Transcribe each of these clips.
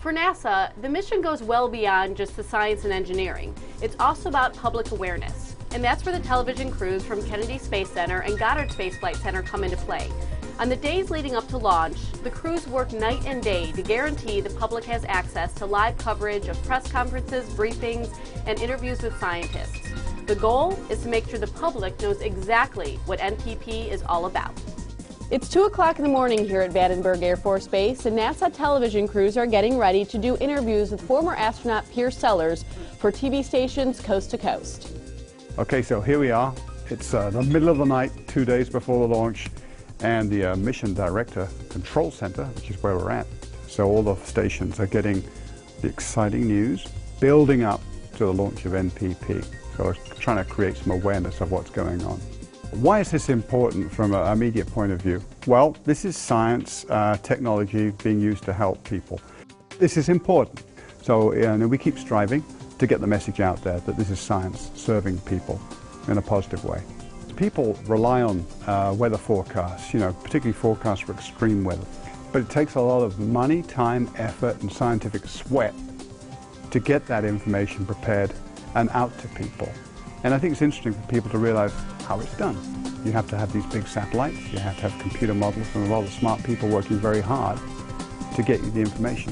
For NASA, the mission goes well beyond just the science and engineering. It's also about public awareness. And that's where the television crews from Kennedy Space Center and Goddard Space Flight Center come into play. On the days leading up to launch, the crews work night and day to guarantee the public has access to live coverage of press conferences, briefings, and interviews with scientists. The goal is to make sure the public knows exactly what NPP is all about. It's 2 o'clock in the morning here at Vandenberg Air Force Base, and NASA television crews are getting ready to do interviews with former astronaut Pierce Sellers for TV stations coast to coast. Okay, so here we are. It's the middle of the night, 2 days before the launch, and the Mission Director Control Center, which is where we're at. So all the stations are getting the exciting news, building up to the launch of NPP. So we're trying to create some awareness of what's going on. Why is this important from a media point of view? Well, this is science, technology being used to help people. This is important. So we keep striving to get the message out there that this is science serving people in a positive way. People rely on weather forecasts, particularly forecasts for extreme weather. But it takes a lot of money, time, effort, and scientific sweat to get that information prepared and out to people. And I think it's interesting for people to realize how it's done. You have to have these big satellites, you have to have computer models, and a lot of smart people working very hard to get you the information.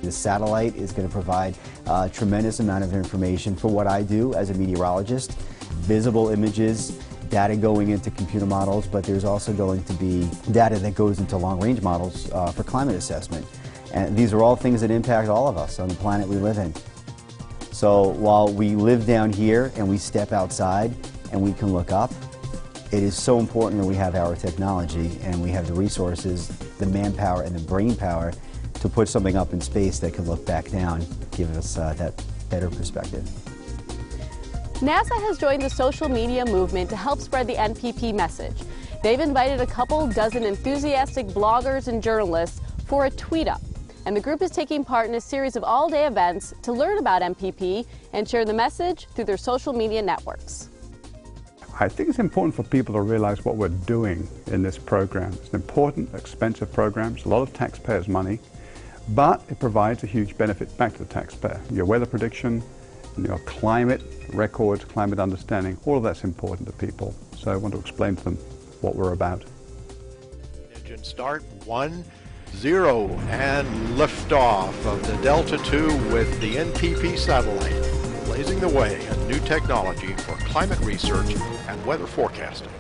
The satellite is going to provide a tremendous amount of information for what I do as a meteorologist. Visible images, data going into computer models, but there's also going to be data that goes into long-range models for climate assessment. And these are all things that impact all of us on the planet we live in. So while we live down here and we step outside and we can look up, it is so important that we have our technology and we have the resources, the manpower and the brain power to put something up in space that can look back down, give us that better perspective. NASA has joined the social media movement to help spread the NPP message. They've invited a couple dozen enthusiastic bloggers and journalists for a tweet-up. And the group is taking part in a series of all-day events to learn about NPP and share the message through their social media networks. I think it's important for people to realize what we're doing in this program. It's an important, expensive program. It's a lot of taxpayers' money, but it provides a huge benefit back to the taxpayer. Your weather prediction, your climate records, climate understanding, all of that's important to people. So I want to explain to them what we're about. Engine start, 1, 0, and liftoff of the Delta II with the NPP satellite, blazing the way in new technology for climate research and weather forecasting.